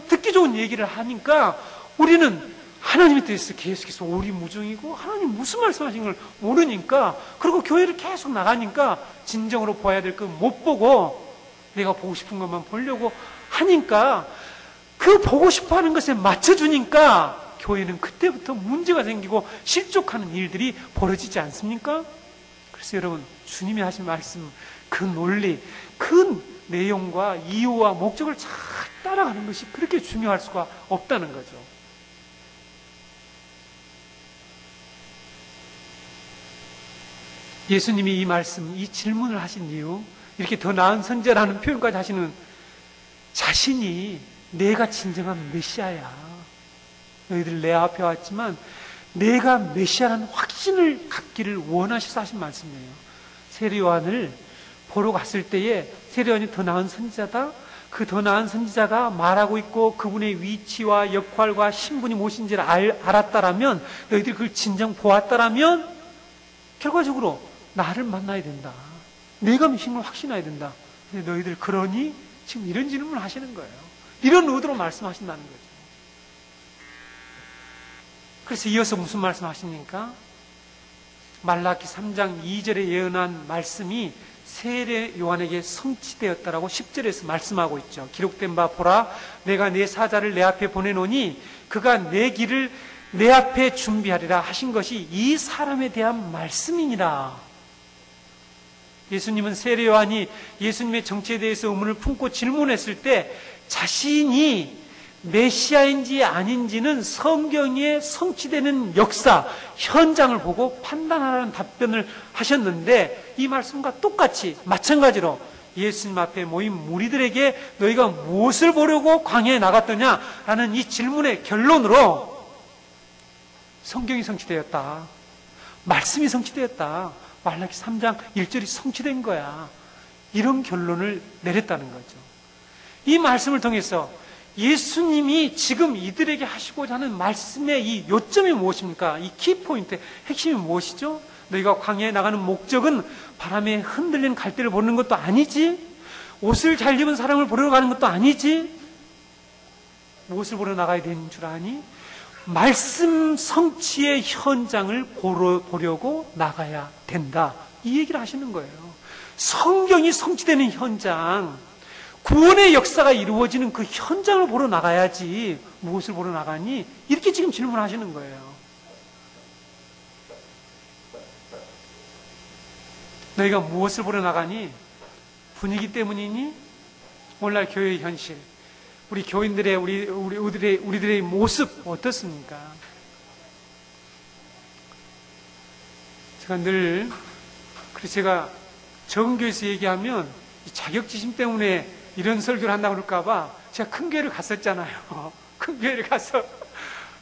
듣기 좋은 얘기를 하니까 우리는 하나님의 뜻에서 계속해서 오리무중이고 하나님 무슨 말씀하신 걸 모르니까, 그리고 교회를 계속 나가니까 진정으로 보아야 될 건 못 보고 내가 보고 싶은 것만 보려고 하니까, 그 보고 싶어 하는 것에 맞춰주니까 교회는 그때부터 문제가 생기고 실족하는 일들이 벌어지지 않습니까? 그래서 여러분, 주님이 하신 말씀, 그 논리, 그 내용과 이유와 목적을 잘 따라가는 것이 그렇게 중요할 수가 없다는 거죠. 예수님이 이 말씀, 이 질문을 하신 이유, 이렇게 더 나은 선지자라는 표현까지 하시는, 자신이 내가 진정한 메시아야, 너희들 내 앞에 왔지만 내가 메시아라는 확신을 갖기를 원하셔서 하신 말씀이에요. 세례 요한을 보러 갔을 때에 세례 요한이 더 나은 선지자다, 그 더 나은 선지자가 말하고 있고 그분의 위치와 역할과 신분이 무엇인지를 알았다라면, 너희들이 그걸 진정 보았다라면 결과적으로 나를 만나야 된다, 내가 메시아인 걸 확신해야 된다. 근데 너희들 그러니? 지금 이런 질문을 하시는 거예요. 이런 의도로 말씀하신다는 거죠. 그래서 이어서 무슨 말씀하십니까? 말라기 3장 2절에 예언한 말씀이 세례 요한에게 성취되었다라고 10절에서 말씀하고 있죠. 기록된 바 보라, 내가 내 사자를 내 앞에 보내노니 그가 내 길을 내 앞에 준비하리라 하신 것이 이 사람에 대한 말씀이니라. 예수님은 세례 요한이 예수님의 정체에 대해서 의문을 품고 질문했을 때 자신이 메시아인지 아닌지는 성경에 성취되는 역사, 현장을 보고 판단하라는 답변을 하셨는데, 이 말씀과 똑같이 마찬가지로 예수님 앞에 모인 무리들에게 너희가 무엇을 보려고 광야에 나갔더냐? 라는 이 질문의 결론으로 성경이 성취되었다. 말씀이 성취되었다. 말라기 3장 1절이 성취된 거야. 이런 결론을 내렸다는 거죠. 이 말씀을 통해서 예수님이 지금 이들에게 하시고자 하는 말씀의 이 요점이 무엇입니까? 이 키포인트, 핵심이 무엇이죠? 너희가 광야에 나가는 목적은 바람에 흔들리는 갈대를 보는 것도 아니지, 옷을 잘 입은 사람을 보러 가는 것도 아니지, 무엇을 보러 나가야 되는 줄 아니? 말씀 성취의 현장을 보려고 나가야 된다. 이 얘기를 하시는 거예요. 성경이 성취되는 현장, 구원의 역사가 이루어지는 그 현장을 보러 나가야지 무엇을 보러 나가니? 이렇게 지금 질문하시는 거예요. 너희가 무엇을 보러 나가니? 분위기 때문이니? 오늘날 교회의 현실, 우리 교인들의 우리들의 모습 어떻습니까? 제가 적은 교회에서 얘기하면 자격지심 때문에 이런 설교를 한다고 그럴까봐 제가 큰 교회를 갔었잖아요. 큰 교회를 가서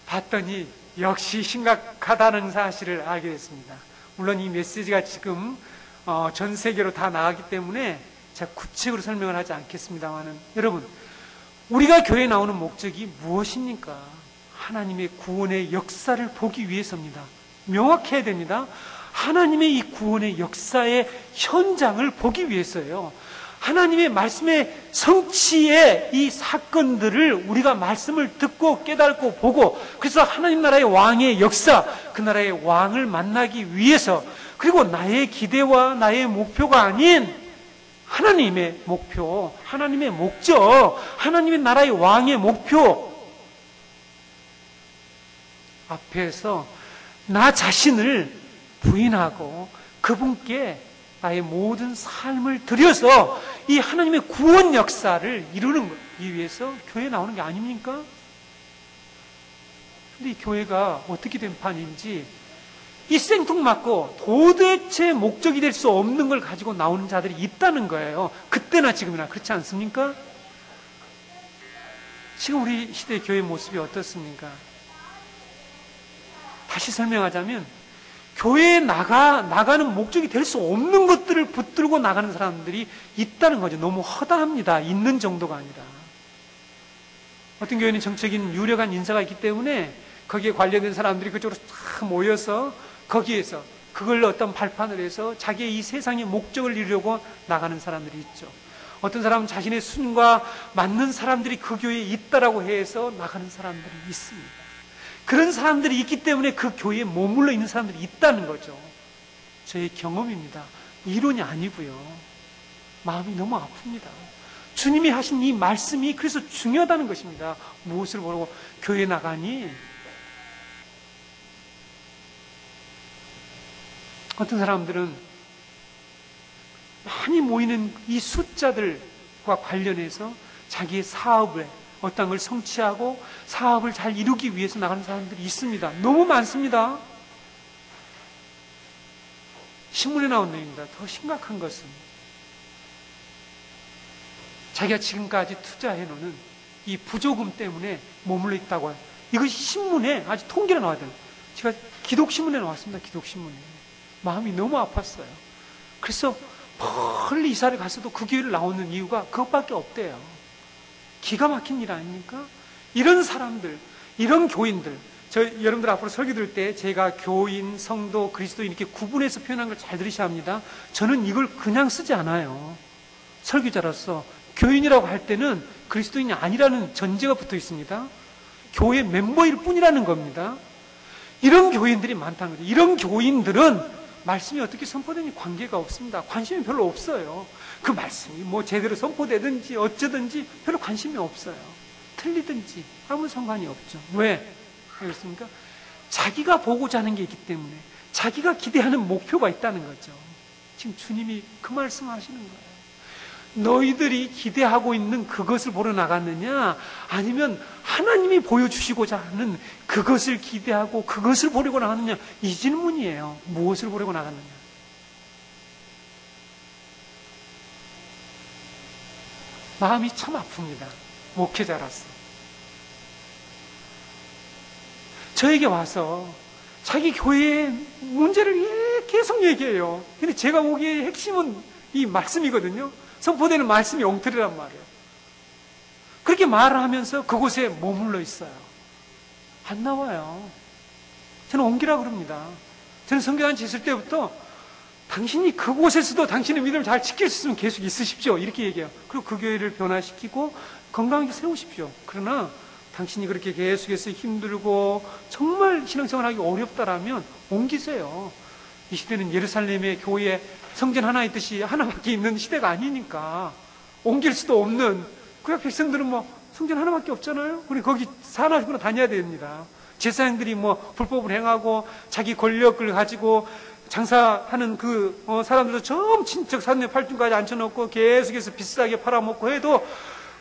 봤더니 역시 심각하다는 사실을 알게 됐습니다. 물론 이 메시지가 지금 전 세계로 다 나가기 때문에 제가 구체적으로 설명을 하지 않겠습니다만은, 여러분, 우리가 교회에 나오는 목적이 무엇입니까? 하나님의 구원의 역사를 보기 위해서입니다. 명확해야 됩니다. 하나님의 이 구원의 역사의 현장을 보기 위해서예요. 하나님의 말씀의 성취의 이 사건들을 우리가 말씀을 듣고 깨닫고 보고, 그래서 하나님 나라의 왕의 역사, 그 나라의 왕을 만나기 위해서, 그리고 나의 기대와 나의 목표가 아닌 하나님의 목표, 하나님의 목적, 하나님의 나라의 왕의 목표 앞에서 나 자신을 부인하고 그분께 나의 모든 삶을 드려서 이 하나님의 구원 역사를 이루는 이 위해서 교회에 나오는 게 아닙니까? 근데 이 교회가 어떻게 된 판인지, 이 생뚱맞고 도대체 목적이 될 수 없는 걸 가지고 나오는 자들이 있다는 거예요. 그때나 지금이나. 그렇지 않습니까? 지금 우리 시대의 교회 모습이 어떻습니까? 다시 설명하자면, 교회에 나가는 목적이 될 수 없는 것들을 붙들고 나가는 사람들이 있다는 거죠. 너무 허다합니다. 있는 정도가 아니라. 어떤 교회는 정적인 유력한 인사가 있기 때문에 거기에 관련된 사람들이 그쪽으로 다 모여서 거기에서 그걸 어떤 발판을 해서 자기의 이 세상의 목적을 이루려고 나가는 사람들이 있죠. 어떤 사람은 자신의 순과 맞는 사람들이 그 교회에 있다라고 해서 나가는 사람들이 있습니다. 그런 사람들이 있기 때문에 그 교회에 머물러 있는 사람들이 있다는 거죠. 저의 경험입니다. 이론이 아니고요. 마음이 너무 아픕니다. 주님이 하신 이 말씀이 그래서 중요하다는 것입니다. 무엇을 보고 교회에 나가니? 어떤 사람들은 많이 모이는 이 숫자들과 관련해서 자기의 사업을 어떤 걸 성취하고 사업을 잘 이루기 위해서 나가는 사람들이 있습니다. 너무 많습니다. 신문에 나온 내용입니다. 더 심각한 것은 자기가 지금까지 투자해놓은 이 부조금 때문에 머물러 있다고 해요. 이것이 신문에 아주 통계로 나왔대요. 제가 기독신문에 나왔습니다. 기독신문에. 마음이 너무 아팠어요. 그래서 멀리 이사를 갔어도 그 교회를 나오는 이유가 그것밖에 없대요. 기가 막힌 일 아닙니까? 이런 사람들, 이런 교인들, 여러분들 앞으로 설교 들을 때 제가 교인, 성도, 그리스도인 이렇게 구분해서 표현한 걸 잘 들으셔야 합니다. 저는 이걸 그냥 쓰지 않아요. 설교자로서 교인이라고 할 때는 그리스도인이 아니라는 전제가 붙어 있습니다. 교회 멤버일 뿐이라는 겁니다. 이런 교인들이 많다는 거죠. 이런 교인들은 말씀이 어떻게 선포되는지 관계가 없습니다. 관심이 별로 없어요. 그 말씀이 뭐 제대로 선포되든지 어쩌든지 별로 관심이 없어요. 틀리든지 아무 상관이 없죠. 왜? 그렇습니까? 자기가 보고자 하는 게 있기 때문에, 자기가 기대하는 목표가 있다는 거죠. 지금 주님이 그 말씀하시는 거예요. 너희들이 기대하고 있는 그것을 보러 나갔느냐, 아니면 하나님이 보여주시고자 하는 그것을 기대하고 그것을 보려고 나갔느냐, 이 질문이에요. 무엇을 보려고 나갔느냐. 마음이 참 아픕니다. 목회자라서. 저에게 와서 자기 교회의 문제를 계속 얘기해요. 근데 제가 보기에 핵심은 이 말씀이거든요. 선포되는 말씀이 엉터리란 말이에요. 그렇게 말을 하면서 그곳에 머물러 있어요. 안 나와요. 저는 옮기라 그럽니다. 저는 선교단체 있을 때부터 당신이 그곳에서도 당신의 믿음을 잘 지킬 수 있으면 계속 있으십시오. 이렇게 얘기해요. 그리고 그 교회를 변화시키고 건강하게 세우십시오. 그러나 당신이 그렇게 계속해서 힘들고 정말 신앙생활하기 어렵다라면 옮기세요. 이 시대는 예루살렘의 교회 성전 하나 있듯이 하나밖에 있는 시대가 아니니까 옮길 수도 없는, 구약 백성들은 뭐 성전 하나밖에 없잖아요. 우리 거기 사나구나 다녀야 됩니다. 제사장들이 뭐 불법을 행하고 자기 권력을 가지고 장사하는 그 사람들도 좀 친척 산내 팔중까지 앉혀놓고 계속해서 비싸게 팔아먹고 해도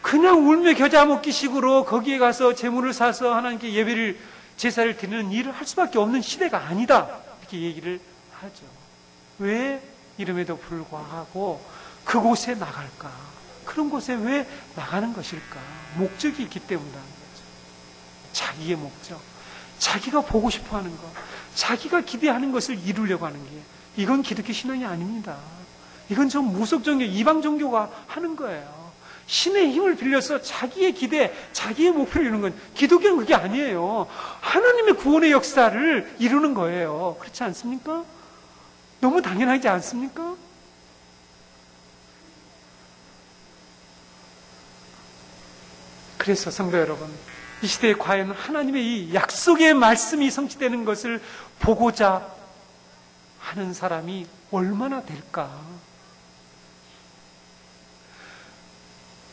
그냥 울며 겨자 먹기식으로 거기에 가서 재물을 사서 하나님께 예배를, 제사를 드리는 일을 할 수밖에 없는 시대가 아니다, 이렇게 얘기를 하죠. 왜 이름에도 불구하고 그곳에 나갈까? 그런 곳에 왜 나가는 것일까? 목적이 있기 때문이라는 거죠. 자기의 목적, 자기가 보고 싶어하는 것, 자기가 기대하는 것을 이루려고 하는 게, 이건 기독교 신앙이 아닙니다. 이건 좀 무속 종교, 이방 종교가 하는 거예요. 신의 힘을 빌려서 자기의 기대, 자기의 목표를 이루는 건, 기독교는 그게 아니에요. 하나님의 구원의 역사를 이루는 거예요. 그렇지 않습니까? 너무 당연하지 않습니까? 그래서 성도 여러분, 이 시대에 과연 하나님의 이 약속의 말씀이 성취되는 것을 보고자 하는 사람이 얼마나 될까?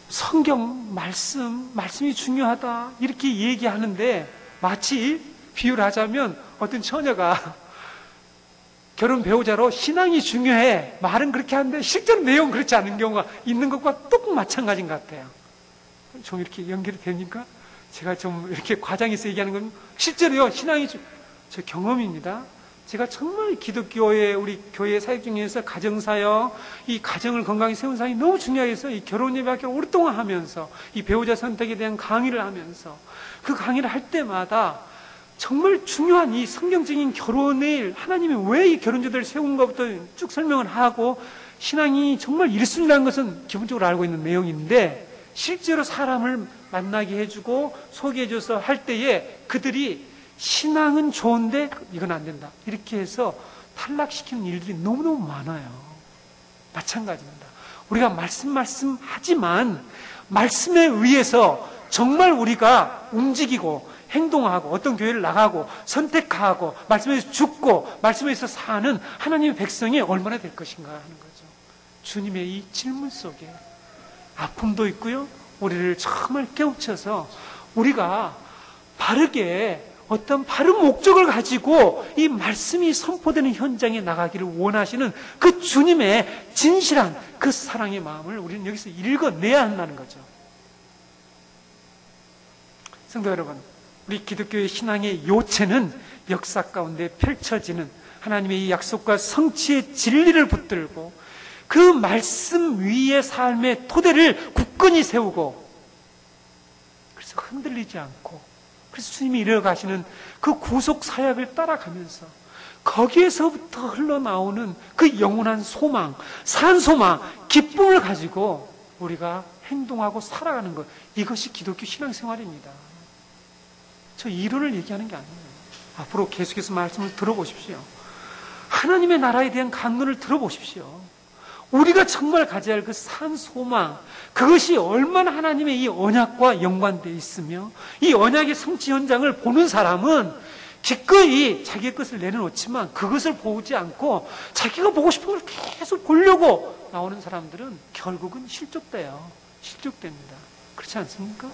성경 말씀이 중요하다 이렇게 얘기하는데, 마치 비유를 하자면 어떤 처녀가 결혼 배우자로 신앙이 중요해 말은 그렇게 하는데 실제로 내용은 그렇지 않은 경우가 있는 것과 똑 마찬가지인 것 같아요. 좀 이렇게 연결이 됩니까? 제가 좀 이렇게 과장해서 얘기하는 건 실제로요, 저 경험입니다. 제가 정말 기독교의 우리 교회 사역 중에서 가정사역, 이 가정을 건강히 세운 사역이 너무 중요해서 이 결혼 예배학교를 오랫동안 하면서 이 배우자 선택에 대한 강의를 하면서 그 강의를 할 때마다 정말 중요한 이 성경적인 결혼을 하나님이 왜 이 결혼제도를 세운 것부터 쭉 설명을 하고, 신앙이 정말 1순위라는 것은 기본적으로 알고 있는 내용인데, 실제로 사람을 만나게 해주고 소개해줘서 할 때에 그들이 신앙은 좋은데 이건 안 된다 이렇게 해서 탈락시키는 일들이 너무너무 많아요. 마찬가지입니다. 우리가 말씀하지만 말씀에 의해서 정말 우리가 움직이고 행동하고 어떤 교회를 나가고 선택하고 말씀에서 죽고 말씀에서 사는 하나님의 백성이 얼마나 될 것인가 하는 거죠. 주님의 이 질문 속에 아픔도 있고요, 우리를 정말 깨우쳐서 우리가 바르게 어떤 바른 목적을 가지고 이 말씀이 선포되는 현장에 나가기를 원하시는 그 주님의 진실한 그 사랑의 마음을 우리는 여기서 읽어내야 한다는 거죠. 성도 여러분, 우리 기독교의 신앙의 요체는 역사 가운데 펼쳐지는 하나님의 이 약속과 성취의 진리를 붙들고 그 말씀 위의 삶의 토대를 굳건히 세우고, 그래서 흔들리지 않고, 그래서 주님이 이뤄가시는 그 구속 사역을 따라가면서 거기에서부터 흘러나오는 그 영원한 소망, 산소망, 기쁨을 가지고 우리가 행동하고 살아가는 것, 이것이 기독교 신앙생활입니다. 저 이론을 얘기하는 게 아니에요. 앞으로 계속해서 말씀을 들어보십시오. 하나님의 나라에 대한 강론을 들어보십시오. 우리가 정말 가져야 할 그 산소망, 그것이 얼마나 하나님의 이 언약과 연관되어 있으며 이 언약의 성취 현장을 보는 사람은 기꺼이 자기의 것을 내려놓지만 그것을 보지 않고 자기가 보고 싶은 걸 계속 보려고 나오는 사람들은 결국은 실족돼요. 실족됩니다. 그렇지 않습니까?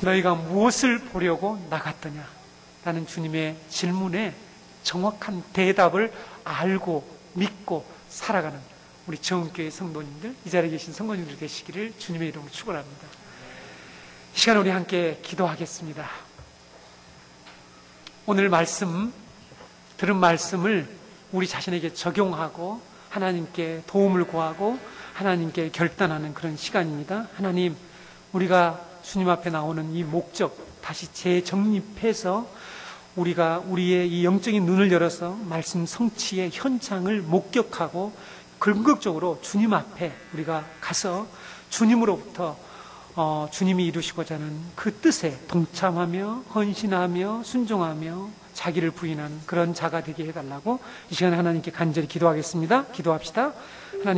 너희가 무엇을 보려고 나갔더냐? 라는 주님의 질문에 정확한 대답을 알고 믿고 살아가는 우리 정은교회 성도님들, 이 자리에 계신 성도님들 되시기를 주님의 이름으로 축원합니다. 이 시간 우리 함께 기도하겠습니다. 오늘 말씀, 들은 말씀을 우리 자신에게 적용하고 하나님께 도움을 구하고 하나님께 결단하는 그런 시간입니다. 하나님, 우리가 주님 앞에 나오는 이 목적 다시 재정립해서 우리가 우리의 이 영적인 눈을 열어서 말씀 성취의 현장을 목격하고 긍극적으로 주님 앞에 우리가 가서 주님으로부터 주님이 이루시고자 하는 그 뜻에 동참하며 헌신하며 순종하며 자기를 부인하는 그런 자가 되게 해달라고 이 시간에 하나님께 간절히 기도하겠습니다. 기도합시다. 하나님.